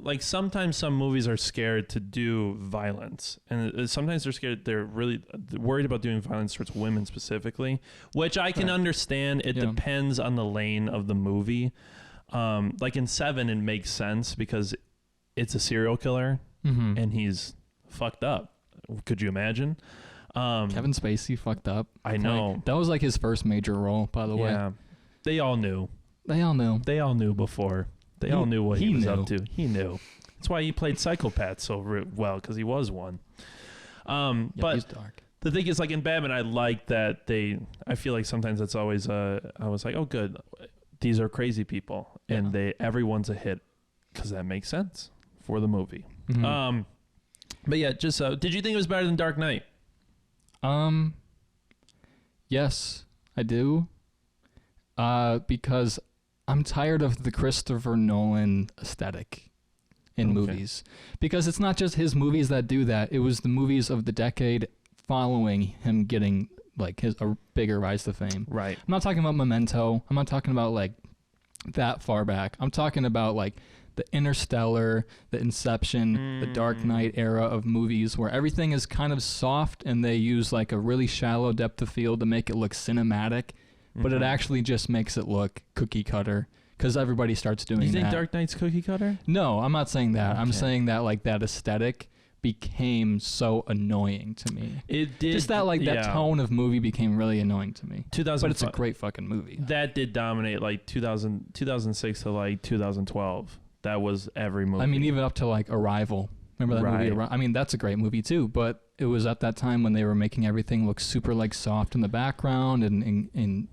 like sometimes some movies are scared to do violence, and sometimes they're scared. They're really worried about doing violence towards women specifically, which I can understand. It depends on the lane of the movie. Like in Seven, it makes sense because it's a serial killer and he's fucked up. Could you imagine? Kevin Spacey fucked up. I know. Like, that was like his first major role, by the way. Yeah. They all knew. They all knew. They all knew before. They all knew what he was up to. He knew. That's why he played psychopath so well, because he was one. But he's dark. The thing is, like in Batman, I like that I feel like sometimes that's always, I was like, oh, good. These are crazy people. And everyone's a hit, because that makes sense for the movie. Mm-hmm. But yeah, just, did you think it was better than Dark Knight? Yes, I do. Because I'm tired of the Christopher Nolan aesthetic in movies. Because it's not just his movies that do that. It was the movies of the decade following him getting like a bigger rise to fame. Right. I'm not talking about Memento. I'm not talking about like that far back. I'm talking about like the Interstellar, the Inception, the Dark Knight era of movies where everything is kind of soft and they use like a really shallow depth of field to make it look cinematic. But it actually just makes it look cookie cutter because everybody starts doing that. You think Dark Knight's cookie cutter? No, I'm not saying that. Okay. I'm saying that like that aesthetic became so annoying to me. It did. Just that like that tone of movie became really annoying to me. But it's a great fucking movie. That did dominate like 2006 to like 2012. That was every movie. I mean, even up to like Arrival. Remember that movie? I mean, that's a great movie too. But it was at that time when they were making everything look super like soft in the background and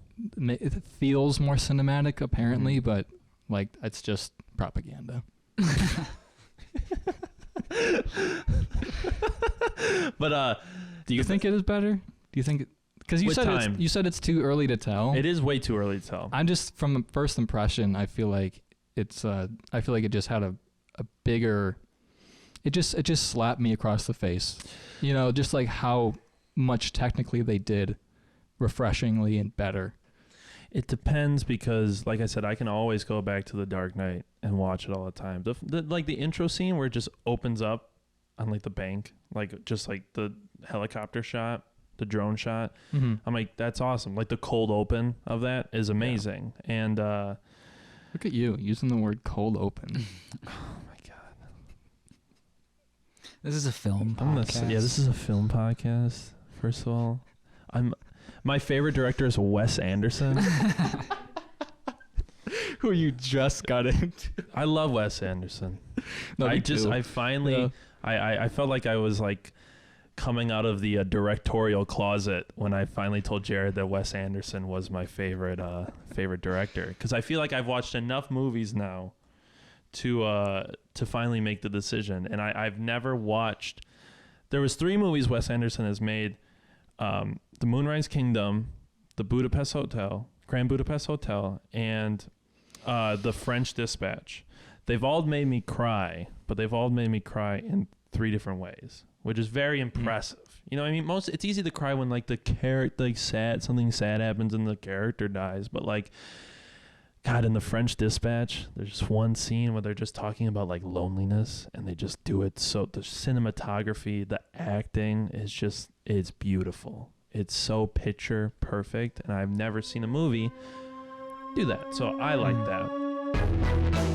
it feels more cinematic apparently, but like it's just propaganda. But do you think it is better? Do you think because you said it's too early to tell? It is way too early to tell. I'm just from a first impression, I feel like it just had a bigger. It just slapped me across the face. You know, just like how much technically they did refreshingly and better. It depends because, like I said, I can always go back to The Dark Knight and watch it all the time. Like the intro scene where it just opens up on like the bank, like just like the helicopter shot, the drone shot. I'm like, that's awesome. Like the cold open of that is amazing. Yeah. And look at you using the word cold open. Oh my God. This is a film podcast. This is a film podcast. First of all, my favorite director is Wes Anderson. Who you just got into. I love Wes Anderson. No, I felt like I was like coming out of the directorial closet when I finally told Jared that Wes Anderson was my favorite director, because I feel like I've watched enough movies now to finally make the decision. And I've never watched. There was 3 movies Wes Anderson has made. The Moonrise Kingdom, the Grand Budapest Hotel, and the French Dispatch. They've all made me cry, but they've all made me cry in 3 different ways, which is very impressive. You know what I mean? It's easy to cry when like the character, like something sad happens and the character dies, but like, God, in the French Dispatch, there's just one scene where they're just talking about like loneliness, and they just do it so the cinematography, the acting it's beautiful. It's so picture perfect, and I've never seen a movie do that. So I like that.